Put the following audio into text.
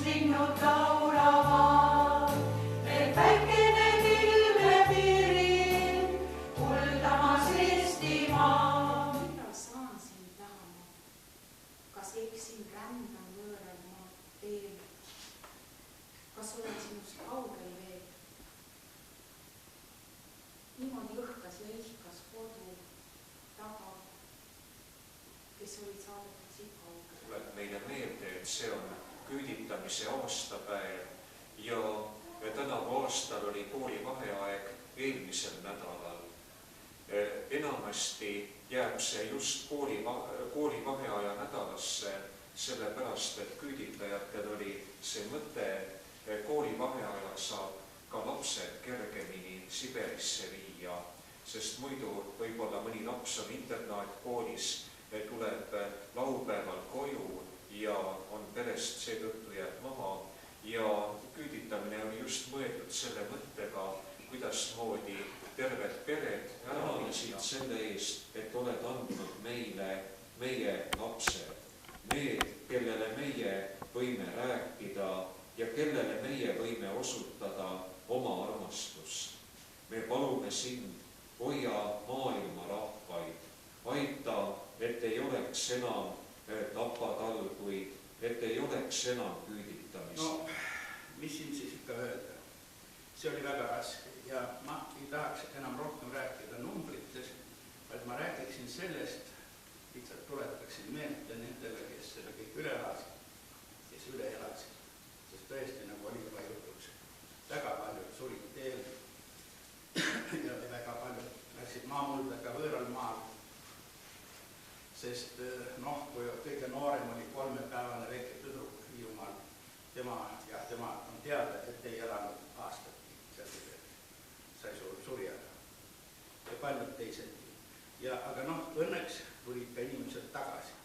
linnud laulavad, et väikene pilve piiril kuldamas Eestimaa. Mida saan sind tahama? Kas eksin rändan võõral maad teel? Kas olen sinust kaugel veel? Niimoodi õhkas ja ihkas kodu taga, kes olid saadetud siit kaugel. Tuleb meile meelde, et see on küüditamise aastapäev ja tänavu aastal oli koolivaheaeg eelmisel nädalal. Enamasti jääb see just koolivaheaja nädalasse, sellepärast, et küüditajatel oli see mõte, koolivaheajal saab ka lapsed kergemini Siberisse viia, sest muidu võib-olla mõni laps on internaatkoolis, tuleb laupäeval koju ja on perest seetõttu jääb maha ja küüditamine on just mõeldud selle mõttega, kuidasmoodi terved pered tänavisid selle eest, et oled andnud meile meie lapsed, need, kellele meie võime rääkida ja kellele meie võime osutada oma armastust. Me palume sind, hoia maailma rahvaid, aita, et ei oleks enam tapatalguid, et ei oleks enam küüditamist. No, mis siin siis ikka öelda? See oli väga raske ja ma ei tahaks enam rohkem rääkida numbrites, vaid ma räägiksin sellest, lihtsalt tuletaksin meelde nendele, kes selle kõik üle elasid, kes üle elasid. Sest tõesti, nagu oli juba jutuks, väga paljud surid teel ja väga paljud läksid maamuldega võõral maal. Sest kui kõige noorem oli 3-päevane väike tüdruk Hiiumaal, tema on teada, et ei elanud aastatki, sai suri ära ja paljud teised. Aga õnneks tulid ka inimesed tagasi.